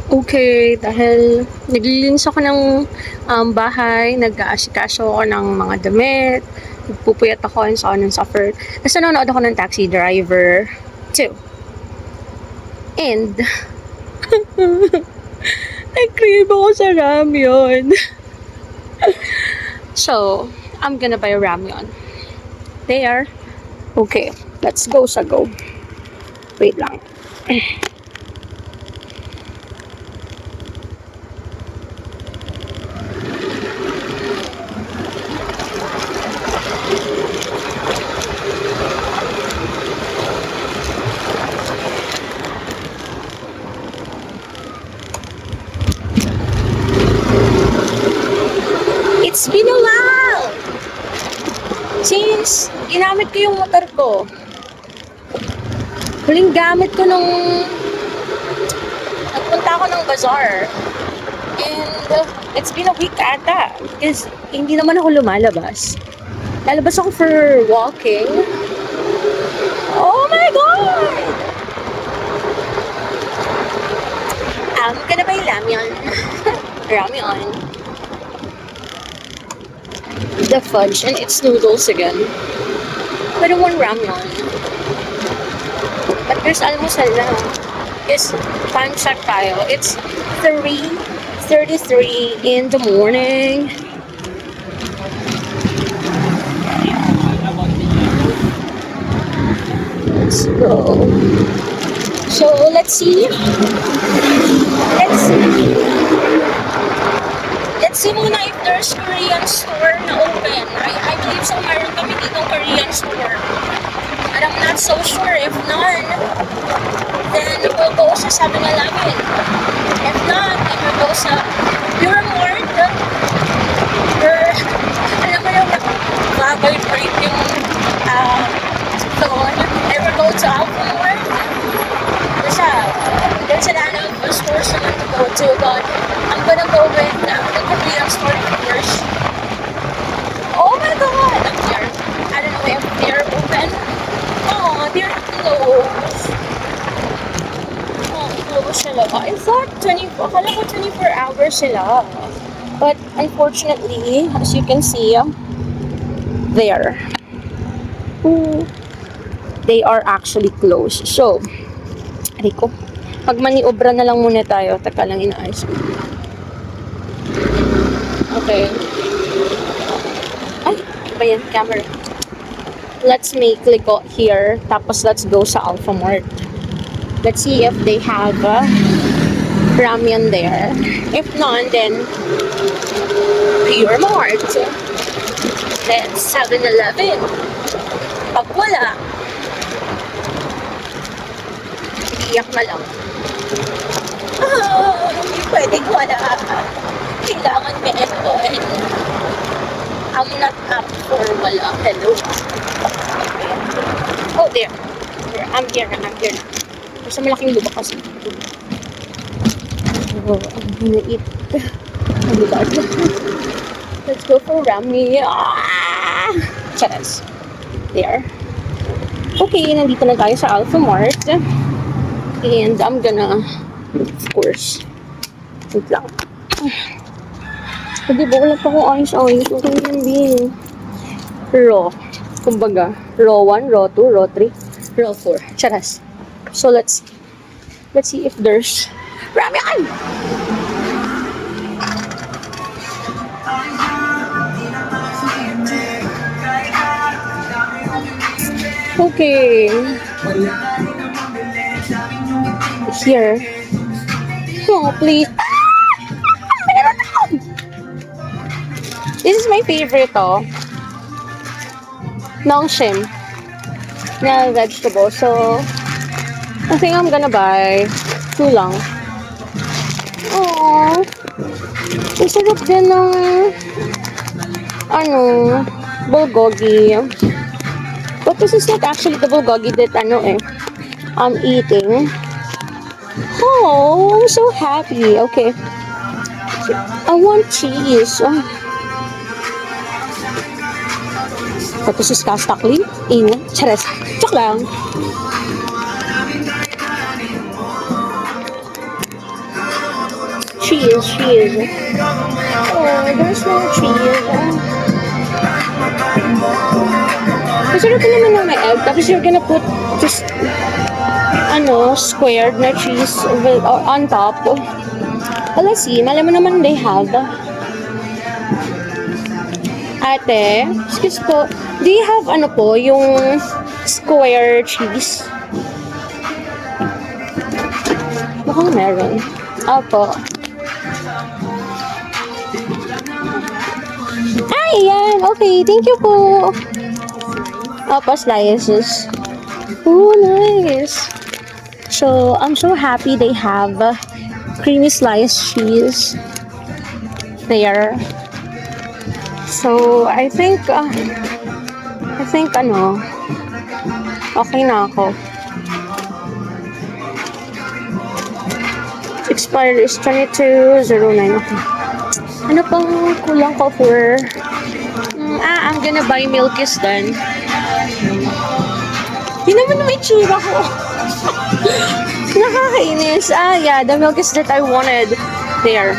Okay, dahil naglilinis ako ng bahay, nag-aasikaso ako ng mga damit, nagpupuyat ako and so on and so forth. Tapos nanonood ako ng Taxi Driver 2. And, nag-crave ako sa ramyun. So, I'm gonna buy ramyun. There. Okay, let's go sa go. Wait lang. It's been a while since ginamit ko yung motor ko. Huling gamit ko nung nagpunta ako ng bazaar. And it's been a week ata because hindi naman ako lumalabas. Lalabas ako for walking. Oh my God! I'm gonna buy ramyun. Ramyun. The fudge and its noodles again. But I want ramyun. But there's almusal na. It's time check tayo. It's 3:33 in the morning. Let's go. So let's see. Let's see muna if there's Korean store na open. I believe so meron kami dito Korean store. But I'm not so sure. If none, then we'll go sa 7-Eleven. If not, then we'll go sa Pure Mart. Or, alam mo yung vibrate yung phone. Ever go to Alpha Mart? There's a lot of stores naman to go to, but I'm gonna go with the Korean store first. Oh my God! I don't know if they're open. Oh, they're closed. Oh, closed sila. I thought akala ko 24 hours sila. But unfortunately, as you can see, there. They are actually closed. So, Rico, magmaniobra na lang muna tayo. Taka lang, inaayos ko. Okay. Ay, ba yan? Camera. Let's make Liko here. Tapos let's go sa Alpha Mart. Let's see if they have ramyun there. If not, then Pure Mart. Then 7-Eleven. Pag wala, iyak na lang. Hindi pwedeng wala. Kailangan meron. I'm not up for wala. Hello. Oh, there. I'm here na. Basta malaking lubak kasi. Oh, ang hiniit. Oh my God. Let's go for ramen. Charas. There. Okay, nandito na tayo sa Alpha Mart. And I'm gonna, of course, wait lang. Hindi ba wala pa akong ayos. Okay yun din. Raw. Kumbaga, raw 1, raw 2, raw 3, raw 4. Charas. So let's see if there's ramyun! Okay. Here. Oh, please. This is my favorite, oh. Nongshim. Na vegetable. So, I think I'm gonna buy 2 lang. Aww. Ang sarap din ng bulgogi. But this is not actually the bulgogi that I'm eating. Oh, I'm so happy. Okay. I want cheese. Tapos is kastakli. Charas. Chok lang. Cheese. Oh, there's no cheese. Masarap naman na may egg. Tapos you're gonna put just, squared na cheese on top. Well, let's see. Malay mo naman they have. Ate, excuse po. Do you have yung square cheese? Mukhang meron. Opo. Yan. Okay, thank you po. Opo, slices. Oh, nice. So, I'm so happy they have creamy sliced cheese there. So, I think okay na ako. Expired is 2209. Okay. Ano pang kulang ko for... I'm gonna buy Milkis then. Hindi naman may tsura ko. Nakakainis. Yeah, the Milkis that I wanted there.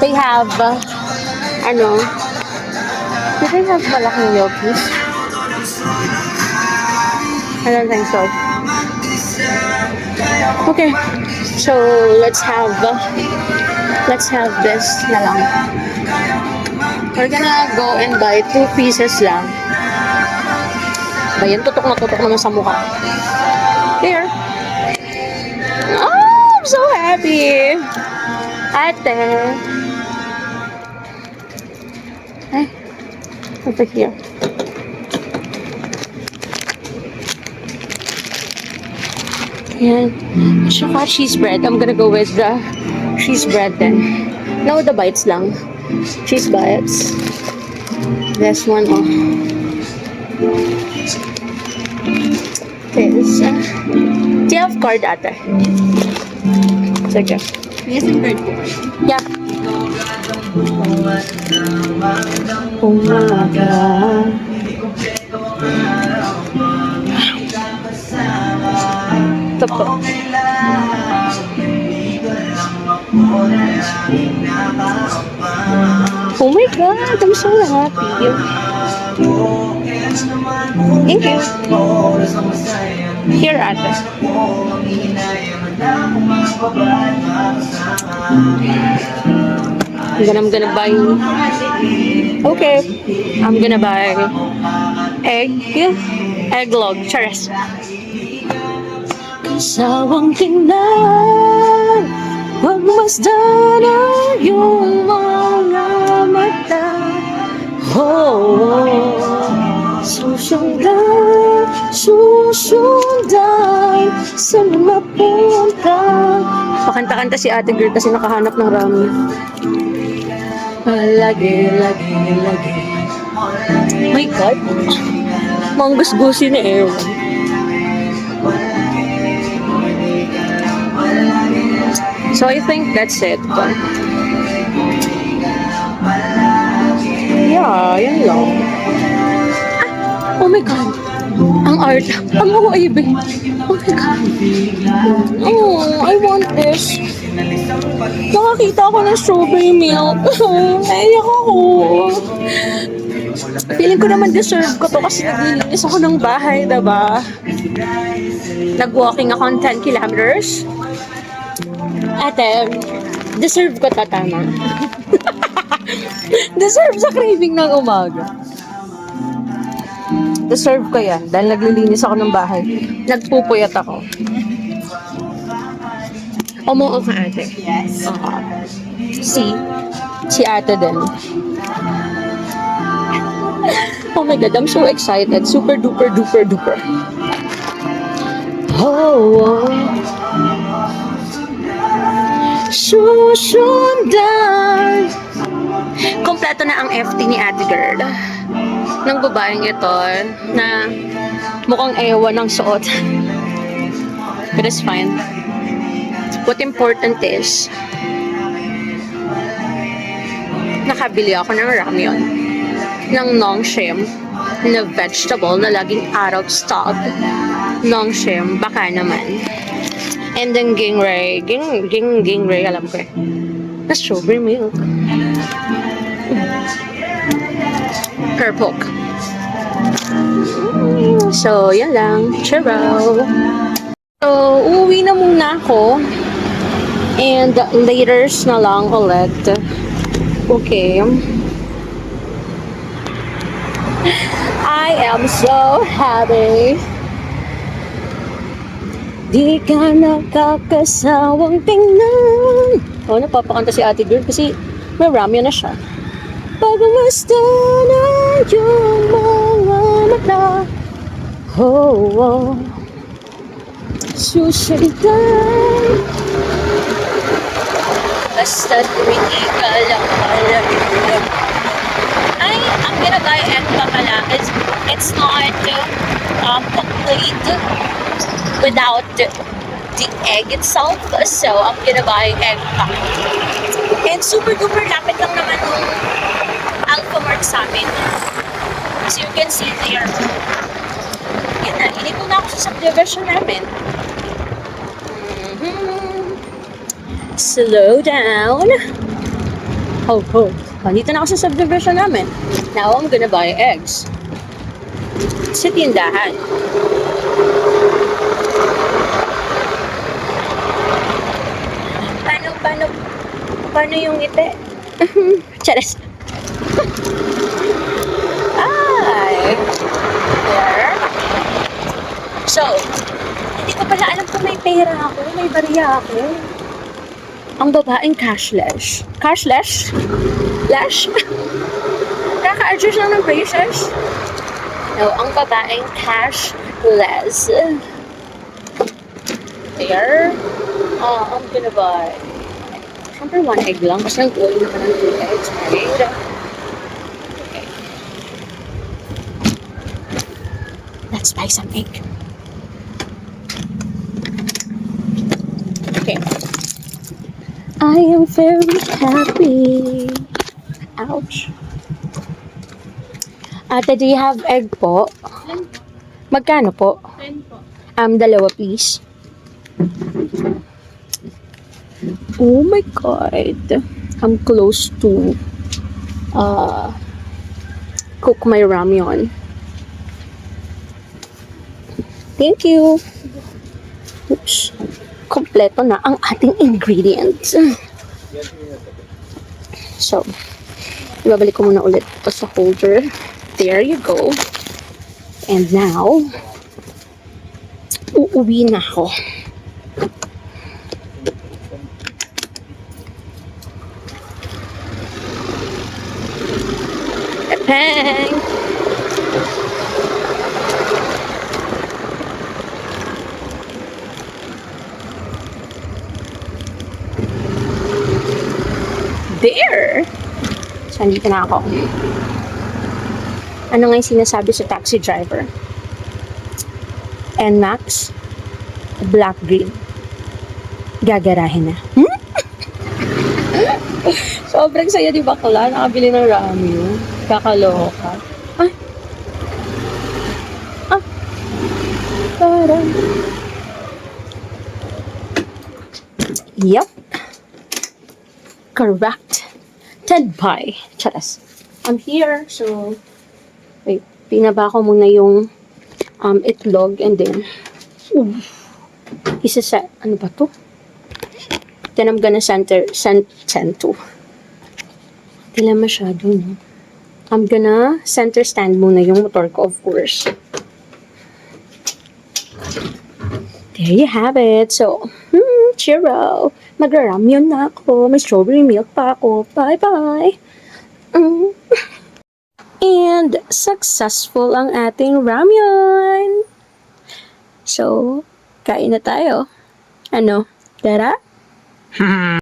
They have, do they have malaking Milkis? I don't think so. Okay, so let's have this na lang. We're gonna go and buy 2 pieces lang. Bayan, tutok na tutok naman sa mukha. There. Oh, I'm so happy. Ate. Ay, over here. Yan. Tsaka cheese bread. I'm gonna go with the cheese bread then. No, the bites lang. Cheese bites. This one, oh. This. Do you have card, ate? Sige. Yes, yung card ko. Yeah. Umaga. Ito po. Oh my God, I'm so happy. Thank you. Here, ate. I'm gonna buy. Okay, I'm gonna buy egglog, charas. Sawang tingnan, wag masdan ang iyong mga mata. Susundan sa mapunta. Pakanta-kanta si ate girl kasi nakahanap ng ramen. Lagi. My God. Manggus-gusi na ewan. So I think that's it. Yeah, yan lang. Oh my God. Ang art. Ang OAB. Oh my God. Oh, I want this. Nakakita ako ng strawberry milk. Naiyak ako. Feeling ko naman deserve ko to kasi naglilinis ako ng bahay, diba? Nag-walking ako ng 10 kilometers. Ate, deserve ko to, tama. Deserve sa craving ng umaga. Deserve ko yan dahil naglilinis ako ng bahay. Nagpupuyat ako. Umuo ka, ate. Yes. Si ate din. Oh my God, I'm so excited. Super duper duper duper. Oh. Susundan. Kompleto na ang FT ni ate girl. Ng babaeng ito na mukhang ewan ng suot. But it's fine. What important is nakabili ako ng ramyun ng Nongshim na vegetable na laging out of stock. Nongshim, baka naman. And then Gingray. Gingray, alam ko eh. Na strawberry milk. Purple. So, yan lang. Churro. So, uuwi na muna ako. And laters na lang ulit. Okay. I am so happy. Di ka nakakasawang tingnan. Oh, napapakanta si ate girl kasi may ramya na siya. Pagmasta na yung mga mata. Oh, oh. Susundan. Basta tuwing ka lang alam. Ay, ang ginagaya egg pa pala is it's not complete without the egg itself. So, ang ginagaya egg pa. And super duper lapit lang naman yung Alphamart sa amin. As you can see there. Yan na, hindi ko na ako sa subdivision namin. Slow down. Ho, ho. Nandito na ako sa subdivision namin. Now, I'm gonna buy eggs. Sa tindahan. Paano yung ngiti? Charas. Ay. There. So, hindi ko pala alam kung may pera ako, may bariya ako. Ang babaeng cashless. Cashless? Lash? Kaka-adjust lang ng braces? No, ang babaeng cashless. There. I'm gonna buy. Siyempre, 1 egg lang. Kasi nag-uwi naman ng 2 eggs, right? Okay. Let's buy some egg. Okay. I am very happy. Ouch. Ate, do you have egg po? Magkano po? 10 po. Dalawa please. Oh my God. I'm close to cook my ramyun. Thank you. Oops. Kompleto na ang ating ingredients. So, ibabalik ko muna ulit ito sa holder. There you go. And now, uuwi na ako. Bang! There! So, andito na ako. Ano nga yung sinasabi sa taxi driver? NMAX, black green. Gagarahin na. Sobrang saya di bakla. Nakabili ng ramyun. Kakaloka. Ay! Ah! Parang. Yep. Correct. Ted pie. Charas. I'm here. So, wait. Pinaba ko muna yung itlog and then isa-set. Ano ba to? Then I'm gonna send to. Tila masyado, no? I'm gonna center stand muna yung motor ko, of course. There you have it. So, churro. Magra-ramyun na ako. May strawberry milk pa ako. Bye-bye. And successful ang ating ramyun. So, kain na tayo. Ano? Tara?